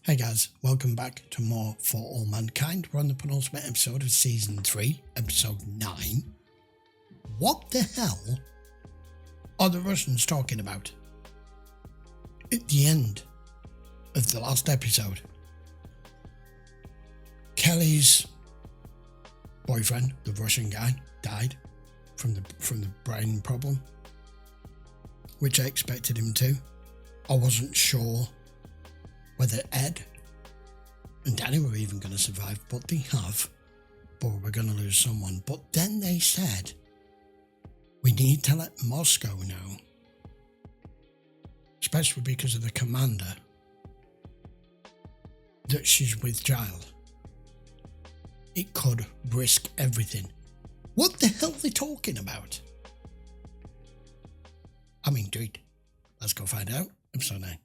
Hey guys, welcome back to more For All Mankind. We're on the penultimate episode of Season 3, Episode 9. What the hell are the Russians talking about? At the end of the last episode, Kelly's boyfriend, the Russian guy, died from the brain problem, which I expected him to. I wasn't sure whether Ed and Danny were even going to survive, but they have. But we're going to lose someone. But then they said, we need to let Moscow know, especially because of the commander, that she's with child. It could risk everything. What the hell are they talking about? I mean, dude, let's go find out. Episode 9.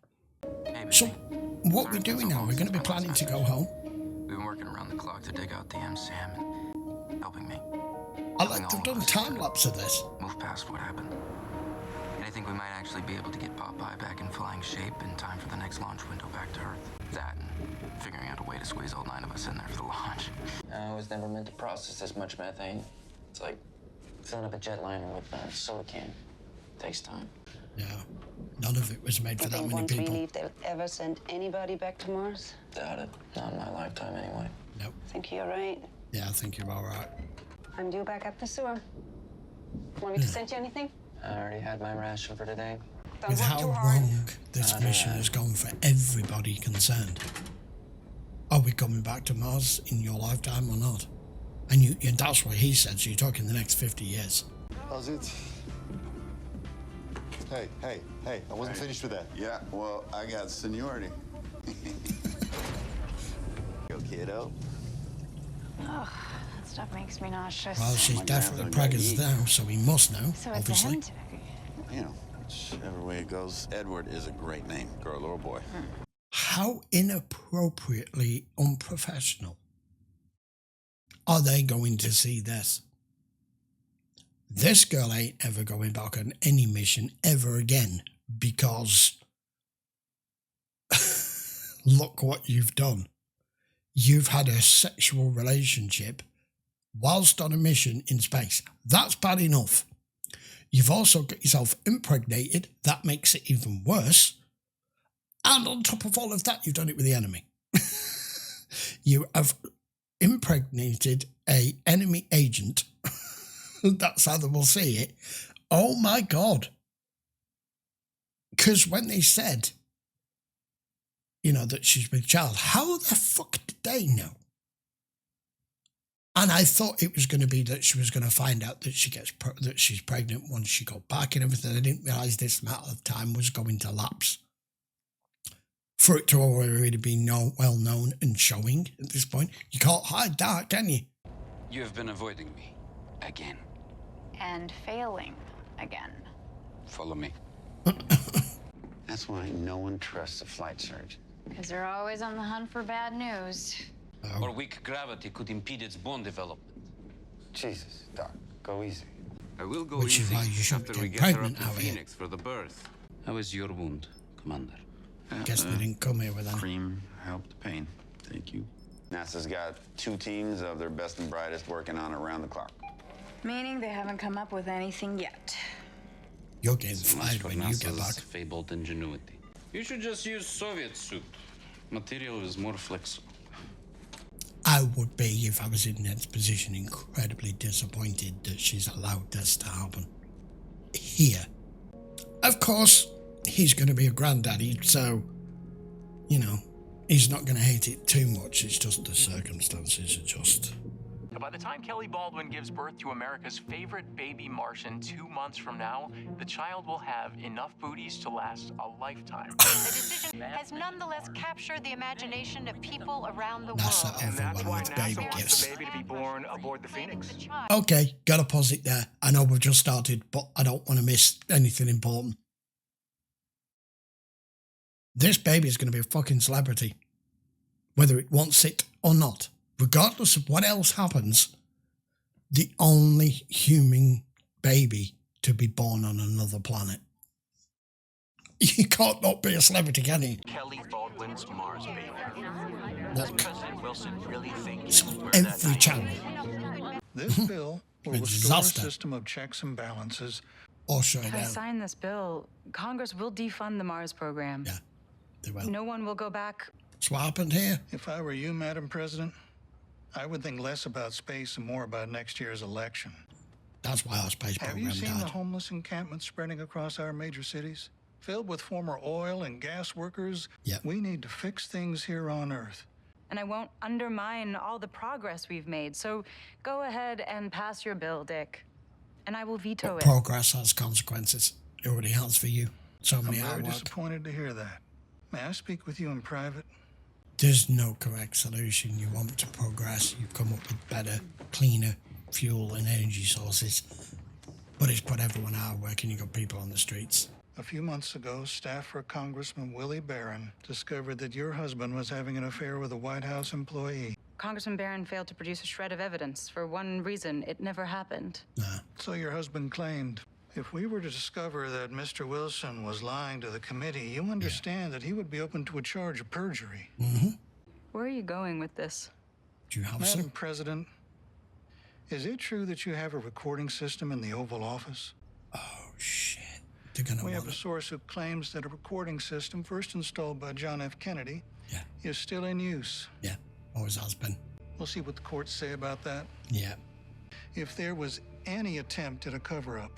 So, what we're doing now, we're going to be planning to go home. We've been working around the clock to dig out the MSAM and helping me. I like they've done a time lapse of this. Move past what happened. And I think we might actually be able to get Popeye back in flying shape in time for the next launch window back to Earth. That and figuring out a way to squeeze all 9 of us in there for the launch. I was never meant to process this much methane. It's like filling up a jetliner with a soda can. It takes time. Yeah, none of it was made for that many people. Once we leave, they'll ever send anybody back to Mars? Doubt it. Not in my lifetime, anyway. Nope. Think you're right. Yeah, I think you're all right. I'm due back up the sewer. Want me to send you anything? I already had my ration for today. Don't With work how too hard. wrong this mission has gone for everybody concerned. Are we coming back to Mars in your lifetime or not? And that's what he said, so you're talking the next 50 years. How's it? Hey, I wasn't finished with that. Yeah, well, I got seniority. Go, kiddo. Ugh, that stuff makes me nauseous. Well, she's My definitely grandson got pregnant eat. now, so he must know, So it's obviously. him today. You know, whichever way it goes. Edward is a great name, girl or boy. How inappropriately unprofessional are they going to see this? This girl ain't ever going back on any mission ever again because look what you've done. You've had a sexual relationship whilst on a mission in space. That's bad enough. You've also got yourself impregnated. That makes it even worse. And on top of all of that, you've done it with the enemy. You have impregnated a enemy agent. That's how they will see it. Oh my God. Because when they said, that she's with child, how the fuck did they know? And I thought it was going to be that she was going to find out that that she's pregnant once she got back and everything. I didn't realise this amount of time was going to lapse for it to already be well known and showing at this point. You can't hide that, can you? You have been avoiding me. Again. And failing again. Follow me. That's why no one trusts a flight surgeon. Because they're always on the hunt for bad news. Or weak gravity could impede its bone development. Jesus, Doc, go easy. I will go Which is easy why you shouldn't after we get get her up pregnant to out here. Phoenix for the birth. How is your wound, Commander? Guess they didn't come here with any. Cream helped pain. Thank you. NASA's got 2 teams of their best and brightest working on it around the clock. Meaning they haven't come up with anything yet. You're getting So much fired for when you get NASA's back. fabled ingenuity. You should just use Soviet suit. Material is more flexible. I would be, if I was in Ned's position, incredibly disappointed that she's allowed this to happen. Here. Of course, he's going to be a granddaddy, so, he's not going to hate it too much. It's just the circumstances are just... By the time Kelly Baldwin gives birth to America's favorite baby Martian 2 months from now, the child will have enough booties to last a lifetime. The decision has nonetheless captured the imagination of people around the NASA world. And that's why overwhelmed with NASA baby wants gifts. the baby to be born aboard the Phoenix. Okay, gotta pause it there. I know we've just started, but I don't want to miss anything important. This baby is going to be a fucking celebrity, whether it wants it or not. Regardless of what else happens, the only human baby to be born on another planet. You can't not be a celebrity, can you? Kelly Baldwin's Mars baby. Look, President Wilson really think it's on every channel. This bill will restore a Disaster. system of checks and balances. Or shut it If I down. sign this bill, Congress will defund the Mars program. Yeah, they will. No one will go back. That's what happened here. If I were you, Madam President, I would think less about space and more about next year's election. That's why our space Have you program seen the died. homeless encampments spreading across our major cities? Filled with former oil and gas workers? Yep. We need to fix things here on Earth. And I won't undermine all the progress we've made. So go ahead and pass your bill, Dick. And I will veto it. Progress has consequences. It already has for you. So I'm many very hours. disappointed to hear that. May I speak with you in private? There's no correct solution. You want to progress. You've come up with better, cleaner fuel and energy sources. But it's put everyone out of work and you've got people on the streets. A few months ago, staff for Congressman Willie Barron discovered that your husband was having an affair with a White House employee. Congressman Barron failed to produce a shred of evidence. For one reason, it never happened. So your husband claimed. If we were to discover that Mr. Wilson was lying to the committee, you understand that he would be open to a charge of perjury. Mm-hmm. Where are you going with this? Do you have Madam some? President, is it true that you have a recording system in the Oval Office? Oh, shit. They're going to We want have a it. source who claims that a recording system first installed by John F. Kennedy is still in use. Yeah, always has been. We'll see what the courts say about that. Yeah. If there was any attempt at a cover-up,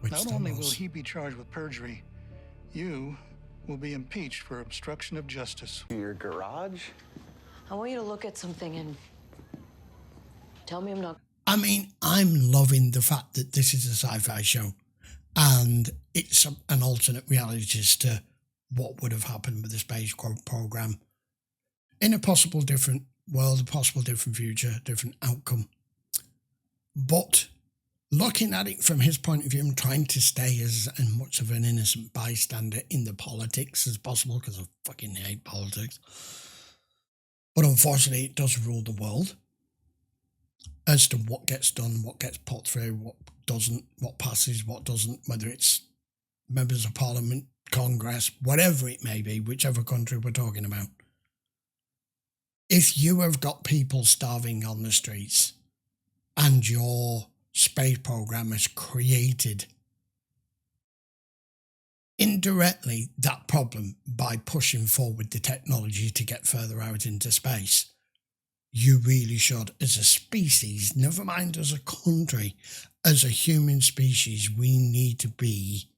Which not there only will was. he be charged with perjury, you will be impeached for obstruction of justice. Your garage? I want you to look at something and tell me I'm not. I mean, I'm loving the fact that this is a sci-fi show and it's an alternate reality as to what would have happened with the space program in a possible different world, a possible different future, different outcome. But looking at it from his point of view and trying to stay as much of an innocent bystander in the politics as possible, because I fucking hate politics. But unfortunately, it does rule the world as to what gets done, what gets put through, what doesn't, what passes, what doesn't, whether it's members of parliament, Congress, whatever it may be, whichever country we're talking about. If you have got people starving on the streets and your space program has created indirectly that problem by pushing forward the technology to get further out into space, you really should, as a species, never mind as a country, as a human species, we need to be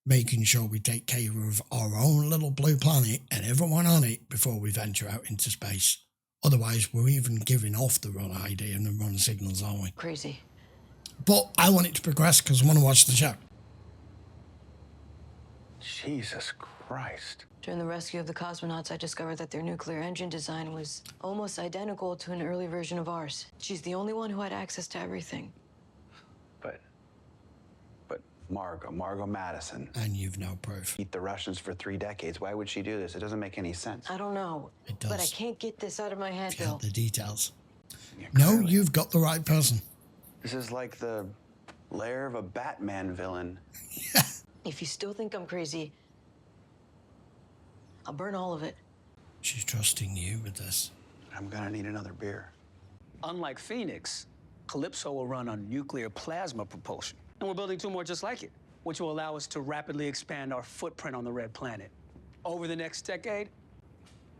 making sure we take care of our own little blue planet and everyone on it before we venture out into space. Otherwise, we're even giving off the wrong idea and the wrong signals, aren't we? Crazy. But I want it to progress because I want to watch the show. Jesus Christ. During the rescue of the cosmonauts, I discovered that their nuclear engine design was almost identical to an early version of ours. She's the only one who had access to everything. But Margot Madison. And you've no proof. Beat the Russians for 3 decades. Why would she do this? It doesn't make any sense. I don't know. It does. But I can't get this out of my head, If you Bill. have the details. Yeah, No, clearly. you've got the right person. This is like the lair of a Batman villain. If you still think I'm crazy, I'll burn all of it. She's trusting you with this. I'm gonna need another beer. Unlike Phoenix, Calypso will run on nuclear plasma propulsion. And we're building 2 more just like it, which will allow us to rapidly expand our footprint on the red planet. Over the next decade,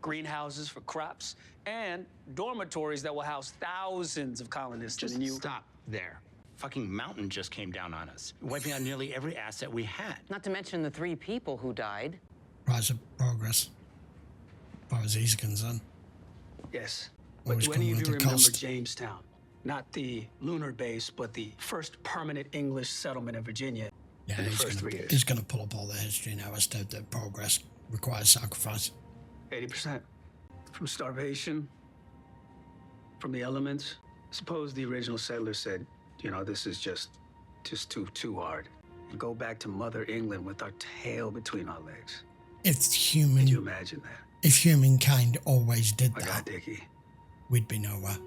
greenhouses for crops, and dormitories that will house thousands of colonists in the new... Stop there. Fucking mountain just came down on us, wiping out nearly every asset we had. Not to mention the 3 people who died. Rise of progress. As far as he's concerned. Yes. But Always do any of coming you at a remember cost. Jamestown? Not the lunar base, but the first permanent English settlement in Virginia Yeah, in the first 3 years. he's going to pull up all the history now as to that progress requires sacrifice. 80%. From starvation, from the elements. Suppose the original settlers said, you know, this is just too hard. And go back to Mother England with our tail between our legs. If Could you imagine that? if humankind always did My that, God, Dickie. we'd be nowhere.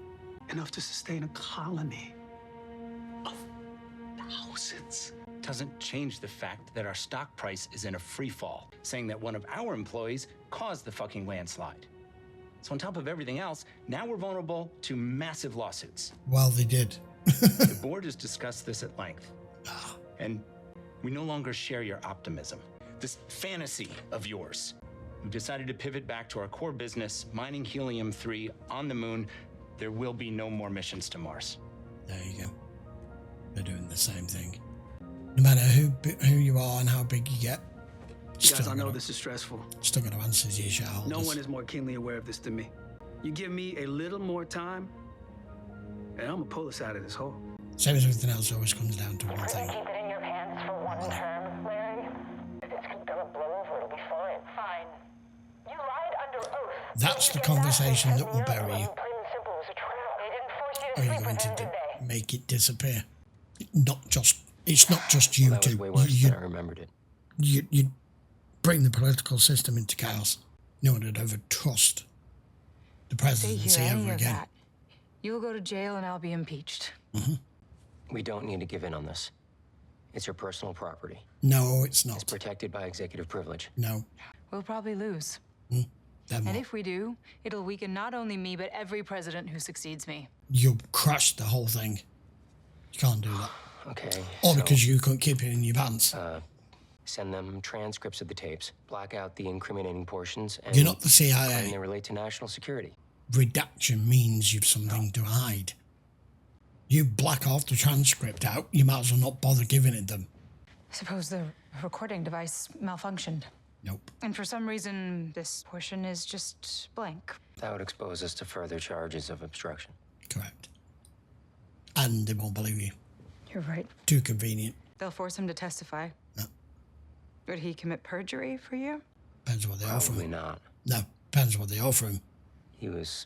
Enough to sustain a colony of thousands. doesn't change the fact that our stock price is in a free fall, saying that one of our employees caused the fucking landslide. So on top of everything else, now we're vulnerable to massive lawsuits. Well, they did. The board has discussed this at length. And we no longer share your optimism. This fantasy of yours. We've decided to pivot back to our core business, mining helium-3 on the moon. There will be no more missions to Mars. There you go. They're doing the same thing. No matter who you are and how big you get. Guys, I know this is stressful. Still got to answer to your shareholders. No one is more keenly aware of this than me. You give me a little more time, and I'm gonna pull us out of this hole. Same as everything else, always comes down to one thing. Keep it in your pants for one term, Larry. It's gonna blow over. It'll be fine. Fine. You lied under oath. That's the conversation that will bury you. Or you're going to make it disappear. It's not just you That was two. way worse than I remembered it. You bring the political system into chaos. No one would ever trust the presidency ever again. That. You'll go to jail and I'll be impeached. We don't need to give in on this. It's your personal property. No, it's not. It's protected by executive privilege. No. We'll probably lose. Then And what? if we do, it'll weaken not only me, but every president who succeeds me. You'll crush the whole thing. You can't do that. Okay. Or because you couldn't keep it in your pants. Send them transcripts of the tapes, black out the incriminating portions, and You're not the CIA. claim they relate to national security. Redaction means you've something to hide. You black off the transcript out, you might as well not bother giving it them. Suppose the recording device malfunctioned. Nope. And for some reason, this portion is just blank. That would expose us to further charges of obstruction. Correct. And they won't believe you. You're right. Too convenient. They'll force him to testify. No. Would he commit perjury for you? Depends what they offer Probably him. not. No, depends what they offer him. He was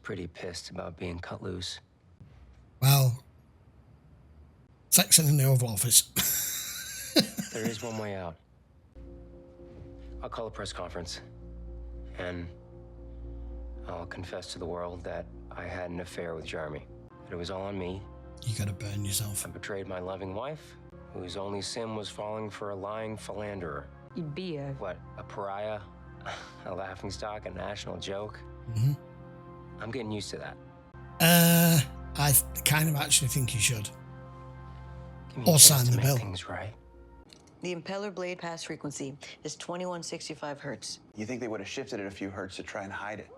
pretty pissed about being cut loose. Well, section in the Oval Office. There is one way out. I'll call a press conference, and I'll confess to the world that I had an affair with Jeremy. That it was all on me. You gotta burn yourself. I betrayed my loving wife, whose only sin was falling for a lying philanderer. You'd be a... What, a pariah? A laughingstock? A national joke? I'm getting used to that. I kind of actually think you should. Give me a Or chance sign to the make bill. things right. The impeller blade pass frequency is 2165 hertz. You think they would have shifted it a few hertz to try and hide it?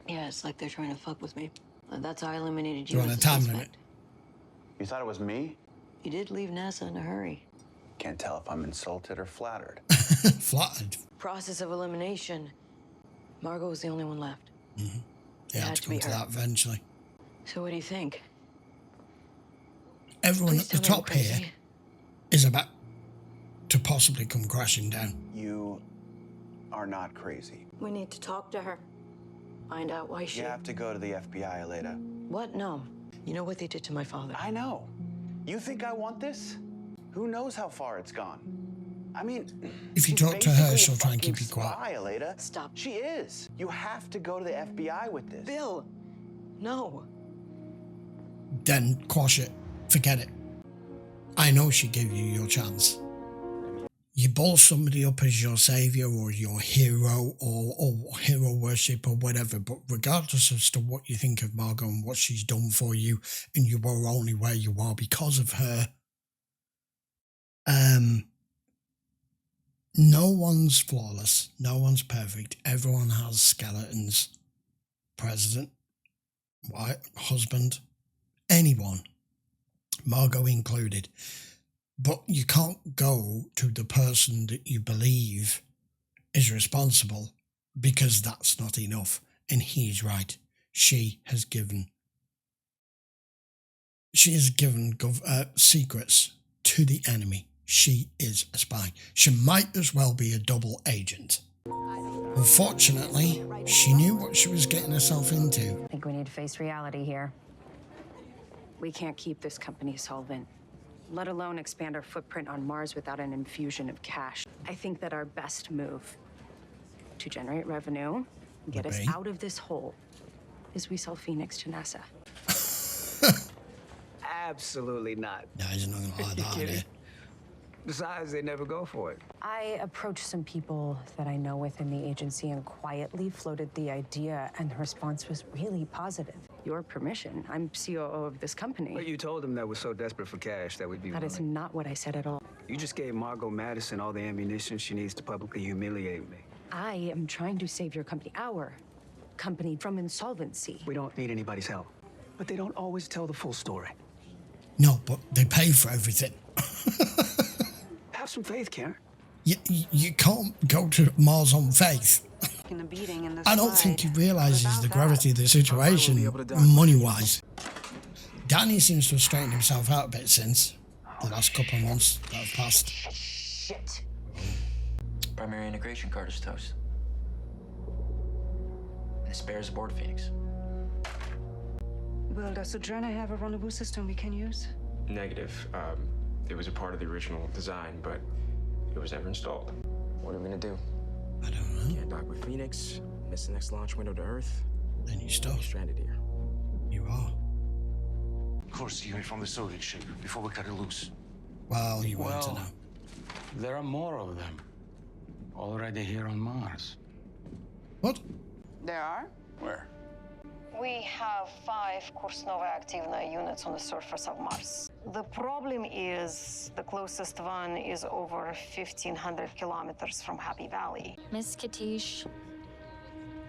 Yeah, it's like they're trying to fuck with me. That's how I eliminated You you want as a a time suspect. limit? You thought it was me? You did leave NASA in a hurry. Can't tell if I'm insulted or flattered. Flattered. Process of elimination. Margot was the only one left. They had to come to that eventually. So what do you think? Everyone Please at the tell me I'm top here crazy. is about to possibly come crashing down. You are not crazy. We need to talk to her. Find out why she... You have to go to the FBI, Aleda. What? No. You know what they did to my father. I know. You think I want this? Who knows how far it's gone? I mean, If you she's talk to her, basically she'll a try and fucking keep you quiet. spy, Aleda. Stop. She is. You have to go to the FBI with this. Bill! No. Then quash it. Forget it. I know she gave you your chance. You ball somebody up as your savior or your hero or hero worship or whatever, but regardless as to what you think of Margot and what she's done for you, and you are only where you are because of her, no one's flawless. No one's perfect. Everyone has skeletons. President, wife, husband, anyone, Margot included. But you can't go to the person that you believe is responsible because that's not enough. And he's right. She has given secrets to the enemy. She is a spy. She might as well be a double agent. Unfortunately, she knew what she was getting herself into. I think we need to face reality here. We can't keep this company solvent, let alone expand our footprint on Mars without an infusion of cash. I think that our best move to generate revenue and get us out of this hole is we sell Phoenix to NASA. Absolutely not. No, he's not gonna lie that idea. Besides, they never go for it. I approached some people that I know within the agency and quietly floated the idea, and the response was really positive. Your permission. I'm COO of this company. But you told them that we're so desperate for cash that we'd be That is willing. not what I said at all. You just gave Margot Madison all the ammunition she needs to publicly humiliate me. I am trying to save your company, our company, from insolvency. We don't need anybody's help. But they don't always tell the full story. No, but they pay for everything. Have some faith, Karen. You can't go to Mars on faith. I don't think he realises the gravity of the situation, money-wise. Danny seems to have straightened himself out a bit since the last couple of months that have passed. Shit. Primary integration card is toast. And the spares aboard Phoenix. Well, does Sojourner have a rendezvous system we can use? Negative. It was a part of the original design, but it was never installed. What are we gonna do? I don't know. Can't dock with Phoenix, miss the next launch window to Earth. Then you stop. Stranded here. You are. Of course, you from the Soviet ship before we cut it loose. Well, you want to know. There are more of them already here on Mars. What? There are? Where? We have 5 Kursnova Aktivna units on the surface of Mars. The problem is the closest one is over 1,500 kilometers from Happy Valley. Miss Katish,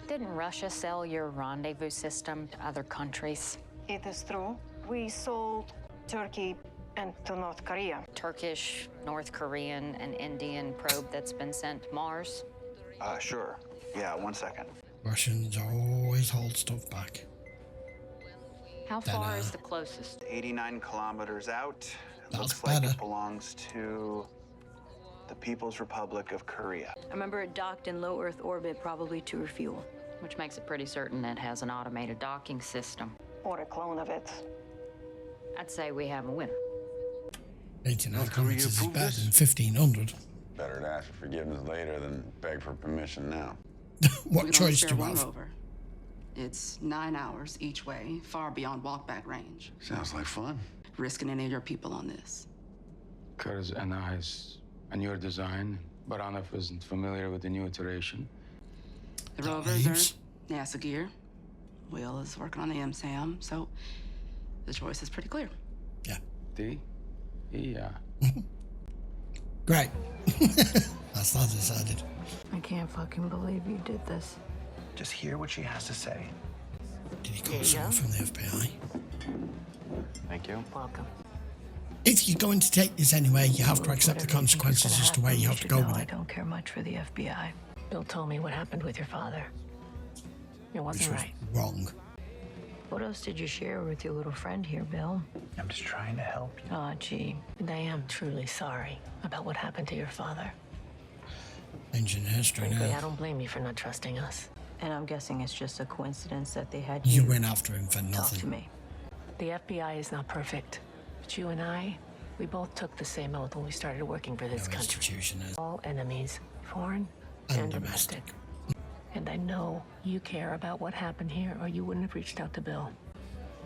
didn't Russia sell your rendezvous system to other countries? It is true. We sold Turkey and to North Korea. Turkish, North Korean, and Indian probe that's been sent to Mars? Sure. Yeah, 1 second. Russians always hold stuff back. How far is the closest? 89 kilometers out. That's Looks like better. it belongs to the People's Republic of Korea. I remember it docked in low Earth orbit, probably to refuel. Which makes it pretty certain it has an automated docking system. Or a clone of it. I'd say we have a winner. 89 kilometers is better than 1,500. Better to ask for forgiveness later than beg for permission now. What choice do you one have? rover. It's 9 hours each way, far beyond walkback range. Sounds like fun. Risking any of your people on this. Kurz and I's a newer design. Baranov isn't familiar with the new iteration. The rovers are NASA gear. Will is working on the MSAM, so the choice is pretty clear. Yeah. Yeah. Great. That's that decided. I can't fucking believe you did this. Just hear what she has to say. Did he call someone from the FBI? Thank you. Welcome. If you're going to take this anyway, you have to accept the consequences as to where you have to go with I it. don't care much for the FBI. Bill told me what happened with your father. It wasn't Which was right. wrong. What else did you share with your little friend here, Bill? I'm just trying to help you. Oh, gee. And I am truly sorry about what happened to your father. Engine history Frankly, now. I don't blame you for not trusting us. And I'm guessing it's just a coincidence that they had You went after him for talk nothing. to me. The FBI is not perfect. But you and I, we both took the same oath when we started working for this No country. institution is. All enemies, foreign and domestic. And I know you care about what happened here, or you wouldn't have reached out to Bill.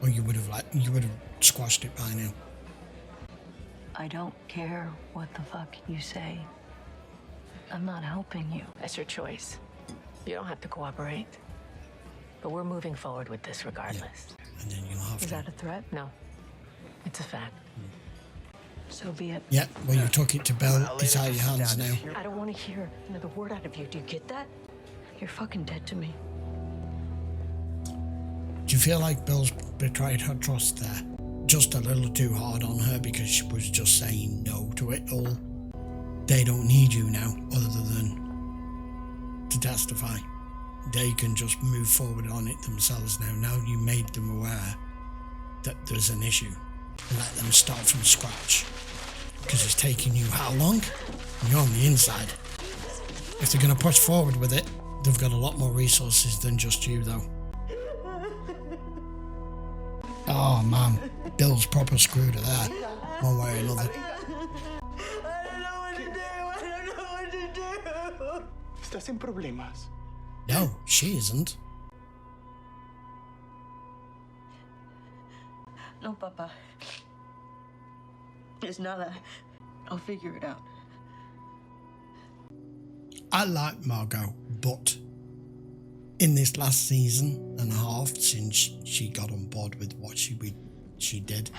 Or you would have squashed it by now. I don't care what the fuck you say. I'm not helping you. That's your choice. You don't have to cooperate. But we're moving forward with this regardless. And then you'll have Is to. that a threat? No. It's a fact. So be it. Yeah, well, you took it to Bill. It's out of your hands now. I don't want to hear another word out of you. Do you get that? You're fucking dead to me. Do you feel like Bill's betrayed her trust there? Just a little too hard on her because she was just saying no to it all. They don't need you now, other than to testify. They can just move forward on it themselves now. Now you made them aware that there's an issue. Let them start from scratch. Because it's taking you how long? You're on the inside. If they're going to push forward with it, they've got a lot more resources than just you, though. Oh, man. Bill's proper screwed her there. One way or another. Estás en problemas. No, she isn't. No, Papa. It's not that. I'll figure it out. I like Margot, but in this last season and a half, since she got on board with what she did,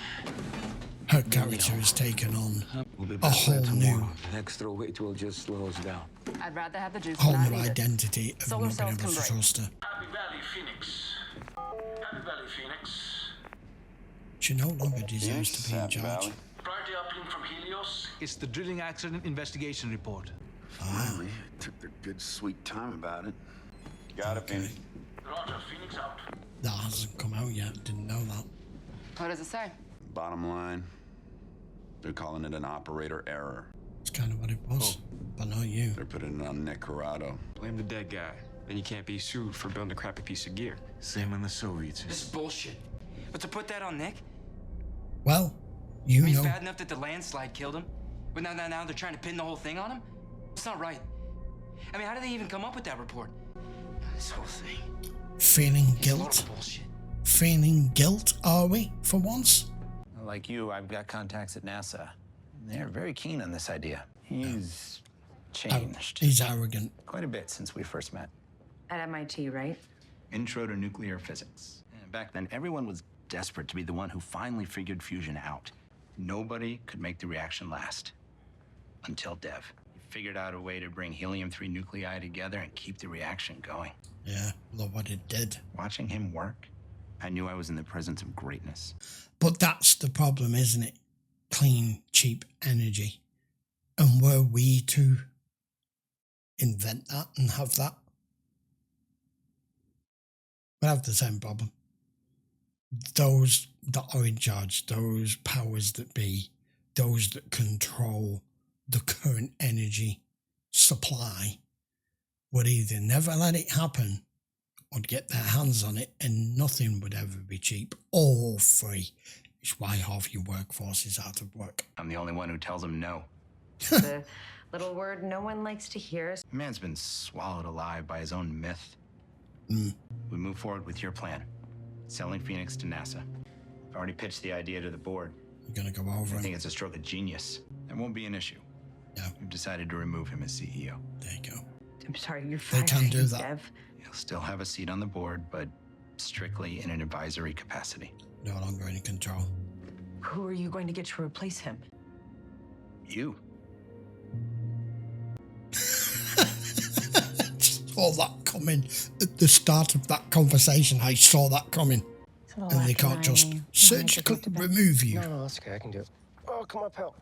her character has taken on a whole new, Extra weight will just slow us down. I'd rather have the juice whole than not new need it. identity of Solar not being cells able can to break. trust her. Happy Valley, Phoenix. Happy Valley, Phoenix. She no longer deserves to be in charge. Priority uplink from Helios. It's the drilling accident investigation report. Finally, took their good sweet time about it. Got it, Phoenix. Roger, Phoenix out. That hasn't come out yet, didn't know that. What does it say? Bottom line, they're calling it an operator error. It's kind of what it was, but not you. They're putting it on Nick Corrado. Blame the dead guy. Then you can't be sued for building a crappy piece of gear. Same in the Soviets. This is bullshit. But to put that on Nick? Well, you He's know. bad enough that the landslide killed him. But now they're trying to pin the whole thing on him? It's not right. I mean, how did they even come up with that report? This whole thing. Feeling It's a load guilt? of bullshit. Feeling guilt, are we, for once? Like you, I've got contacts at NASA. They're very keen on this idea. He's changed. He's arrogant. Quite a bit since we first met. At MIT, right? Intro to nuclear physics. And back then, everyone was desperate to be the one who finally figured fusion out. Nobody could make the reaction last. Until Dev. He figured out a way to bring helium-3 nuclei together and keep the reaction going. Yeah, look what it did. Watching him work, I knew I was in the presence of greatness. But that's the problem, isn't it? Clean, cheap energy. And were we to invent that and have that, we'd have the same problem. Those that are in charge, those powers that be, those that control the current energy supply, would either never let it happen or get their hands on it, and nothing would ever be cheap or free. It's why half your workforce is out of work. I'm the only one who tells him no. The little word no one likes to hear. Man's been swallowed alive by his own myth. Mm. We move forward with your plan. Selling Phoenix to NASA. I've already pitched the idea to the board. You're going to go over I it. think it's a stroke of genius. That won't be an issue. Yeah. We've decided to remove him as CEO. There you go. I'm sorry, you're They can do that. Dev. He'll still have a seat on the board, but strictly in an advisory capacity. No longer in control. Who are you going to get to replace him? You. Saw that coming at the start of that conversation. I saw that coming. And they can't just surgically remove you. No, that's okay. I can do it. Oh, come on, pal.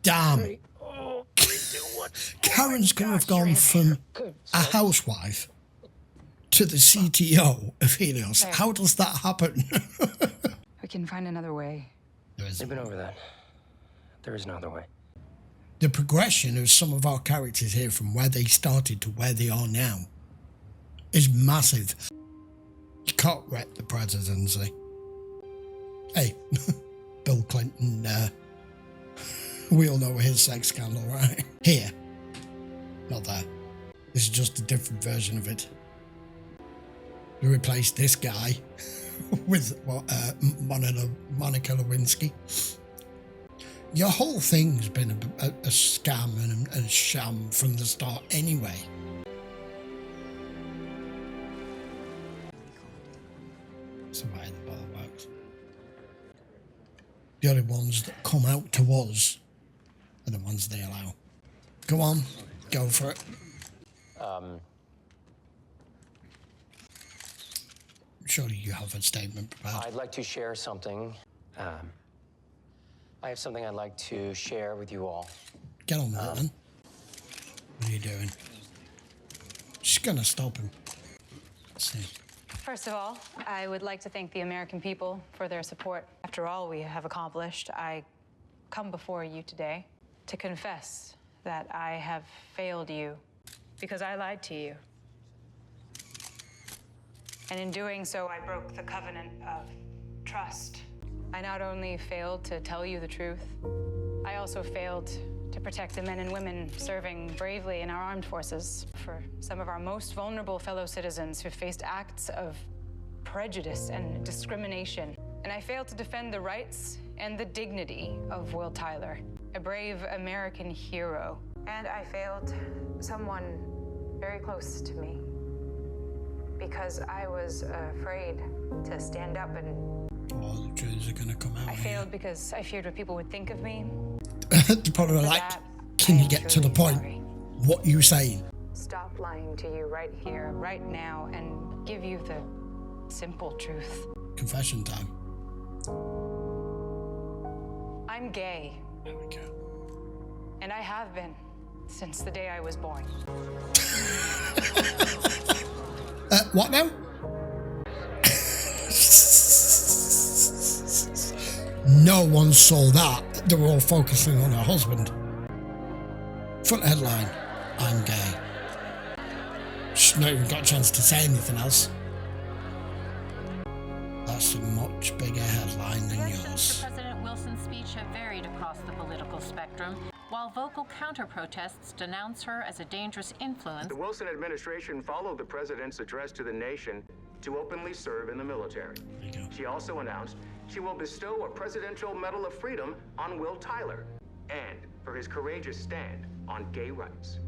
Damn. Oh, Karen's going to have gone from a housewife to the CTO of Helios. There. How does that happen? We can find another way. They've been over that. There is no other way. The progression of some of our characters here from where they started to where they are now is massive. You can't wreck the presidency. Hey, Bill Clinton, we all know his sex scandal, right? Here. Not there. This is just a different version of it. You replace this guy with Monica Lewinsky. Your whole thing's been a scam and a sham from the start anyway. That's the way the ball works. The only ones that come out to us are the ones they allow. Go on, go for it. Surely you have a statement prepared. I'd like to share something. I have something I'd like to share with you all. Get on with it, then. What are you doing? Just gonna stop him. Let's see. First of all, I would like to thank the American people for their support. After all we have accomplished, I come before you today to confess that I have failed you because I lied to you. And in doing so, I broke the covenant of trust. I not only failed to tell you the truth, I also failed to protect the men and women serving bravely in our armed forces. For some of our most vulnerable fellow citizens who faced acts of prejudice and discrimination. And I failed to defend the rights and the dignity of Will Tyler, a brave American hero. And I failed someone very close to me because I was afraid to stand up and... All the truths are gonna come out. I failed because I feared what people would think of me. The probably like, can you get to the point? What you saying? Stop lying to you right here, right now, and give you the simple truth. Confession time. I'm gay. There we go. And I have been since the day I was born. What now? No one saw that. They were all focusing on her husband. Front headline, I'm gay. She's not even got a chance to say anything else. That's a much bigger headline than yours. To President Wilson's speech have varied across the political spectrum, while vocal counter-protests denounce her as a dangerous influence. The Wilson administration followed the president's address to the nation to openly serve in the military. She also announced she will bestow a Presidential Medal of Freedom on Will Tyler and for his courageous stand on gay rights.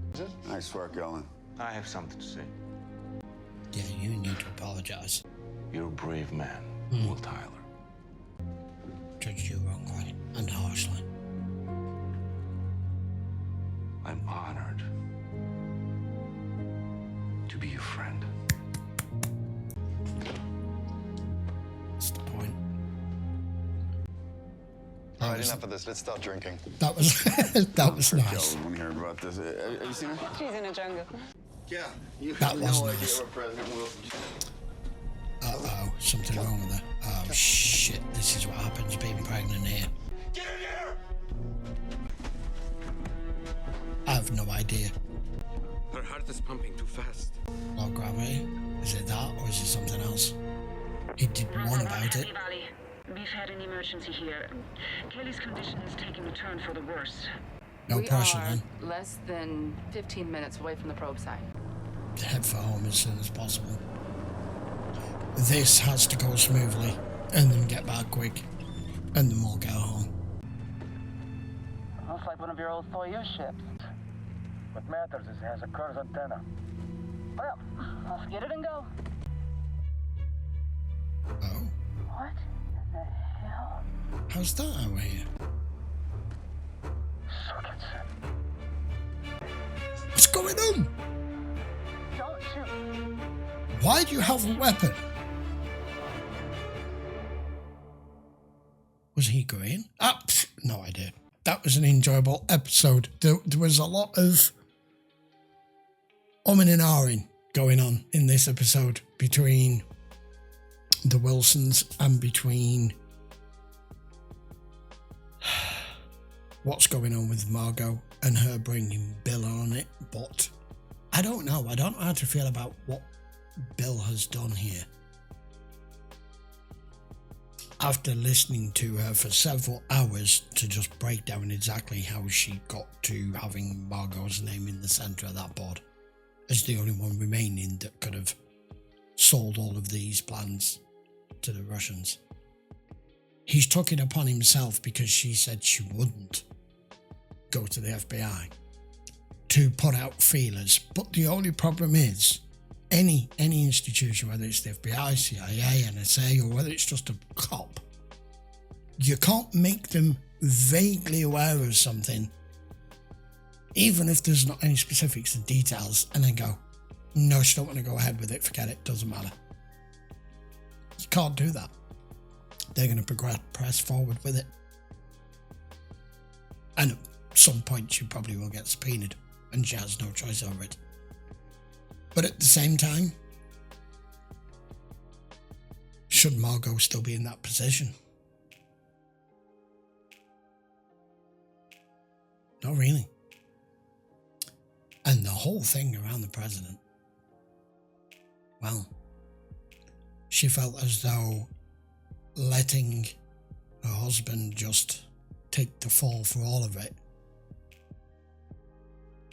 Nice work, Ellen. I have something to say. Yeah, you need to apologize. You're a brave man, Will Tyler. Judged you wrongly and harshly. I'm honored to be your friend. That's the point. All right, enough of this. Let's stop drinking. That was that was nice. I want to hear about this. Have you seen her? She's in a jungle. Yeah, you That have was no nice. idea what President Wilson. Uh-oh, something wrong with her. Oh shit, this is what happens being pregnant here. Get in here! I have no idea. Her heart is pumping too fast. Low gravity? Is it that or is it something else? He did one about it. Valley. We've had an emergency here. Kelly's condition is taking a turn for the worse. No pressure We are then. less than 15 minutes away from the probe site. Head for home as soon as possible. This has to go smoothly and then get back quick and then we'll go home. Looks like one of your old Soyuz ships. What matters is it has a curved antenna. Well, let's get it and go. Oh. What in the hell? How's that over here? What's going on? Don't shoot. Why do you have a weapon? Was he green? No idea. That was an enjoyable episode. There was a lot of umming and ahhing going on in this episode between the Wilsons and between what's going on with Margot and her bringing Bill on it. But I don't know. I don't know how to feel about what Bill has done here. After listening to her for several hours to just break down exactly how she got to having Margot's name in the centre of that board as the only one remaining that could have sold all of these plans to the Russians. He's took it upon himself because she said she wouldn't go to the FBI to put out feelers. But the only problem is any institution, whether it's the FBI, CIA, NSA, or whether it's just a cop, you can't make them vaguely aware of something, even if there's not any specifics and details, and then go, no, she don't want to go ahead with it, forget it, doesn't matter. You can't do that. They're going to press forward with it. And at some point she probably will get subpoenaed, and she has no choice over it. But at the same time, should Margot still be in that position? Not really. And the whole thing around the president, well, she felt as though letting her husband just take the fall for all of it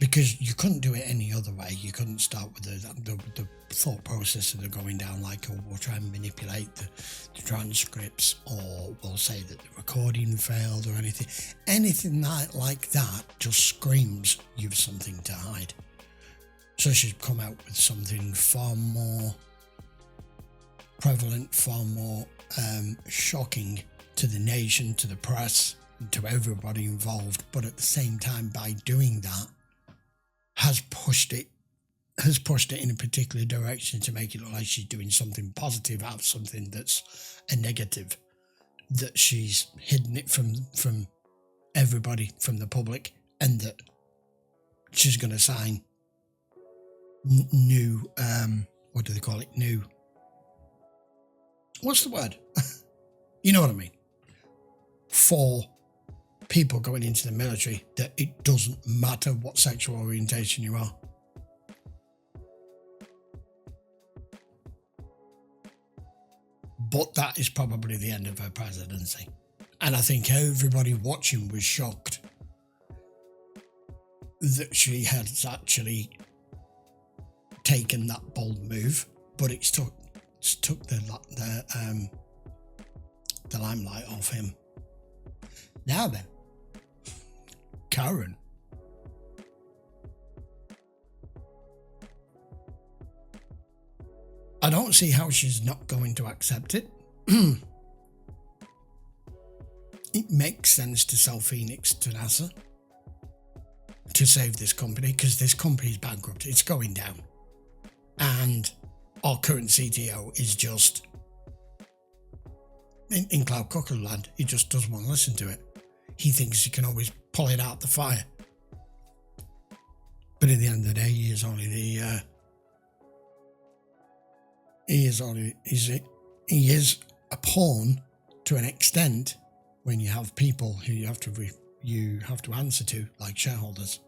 Because you couldn't do it any other way. You couldn't start with the thought process of the going down like, oh, we'll try and manipulate the transcripts, or we'll say that the recording failed or anything. Anything like that just screams you've something to hide. So she's come out with something far more prevalent, far more shocking to the nation, to the press, to everybody involved. But at the same time, by doing that, has pushed it in a particular direction to make it look like she's doing something positive out of something that's a negative, that she's hidden it from everybody, from the public, and that she's going to sign new, what do they call it? New, what's the word? You know what I mean? For people going into the military, that it doesn't matter what sexual orientation you are. But that is probably the end of her presidency. And I think everybody watching was shocked that she has actually taken that bold move, but it's took the limelight off him. Now then, Karen. I don't see how she's not going to accept it. It makes sense to sell Phoenix to NASA to save this company, because this company is bankrupt. It's going down. And our current CTO is just in cloud cuckoo land. He just doesn't want to listen to it. He thinks he can always pull it out the fire. But at the end of the day, he is only the he is a pawn to an extent when you have people who you have to answer to, like shareholders.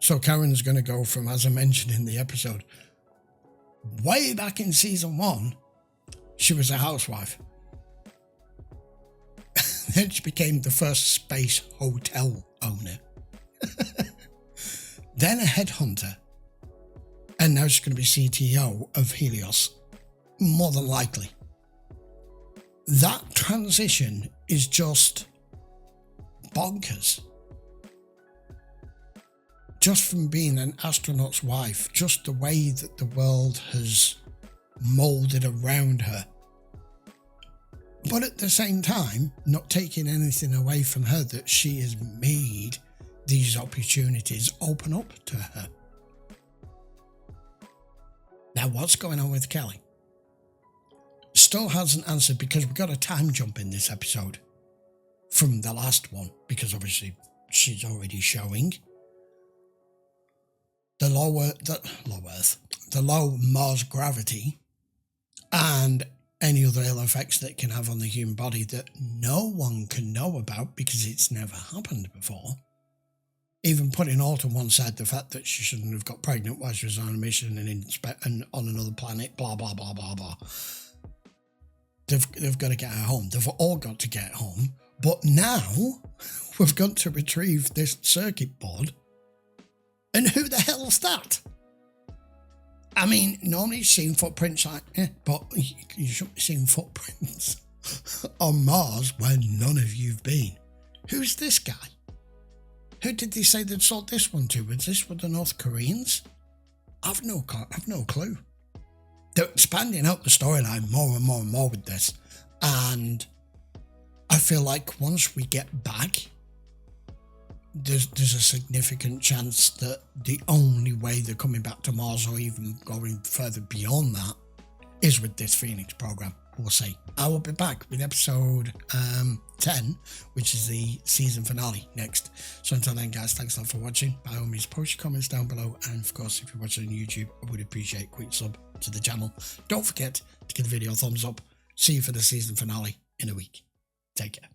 So Karen's going to go from, as I mentioned in the episode, way back in season 1, she was a housewife. Then she became the first space hotel owner. Then a headhunter. And now she's going to be CTO of Helios. More than likely. That transition is just bonkers. Just from being an astronaut's wife, just the way that the world has moulded around her. But at the same time, not taking anything away from her, that she has made these opportunities open up to her. Now, what's going on with Kelly? Still hasn't answered, because we've got a time jump in this episode from the last one, because obviously she's already showing the low Mars gravity and any other ill effects that it can have on the human body that no one can know about because it's never happened before. Even putting all to one side the fact that she shouldn't have got pregnant while she was on a mission and on another planet, blah, blah, blah, blah, blah. They've got to get her home. They've all got to get home. But now we've got to retrieve this circuit board. And who the hell's that? I mean, normally you've seen footprints like, but you shouldn't be seeing footprints on Mars where none of you've been. Who's this guy? Who did they say they'd sold this one to? Was this with the North Koreans? I've no clue. They're expanding out the storyline more and more and more with this. And I feel like once we get back, there's a significant chance that the only way they're coming back to Mars, or even going further beyond that, is with this Phoenix program. We'll see. I will be back with episode 10, which is the season finale next. So until then, guys, thanks a lot for watching. By all means, post your comments down below. And of course, if you're watching on YouTube, I would appreciate a quick sub to the channel. Don't forget to give the video a thumbs up. See you for the season finale in a week. Take care.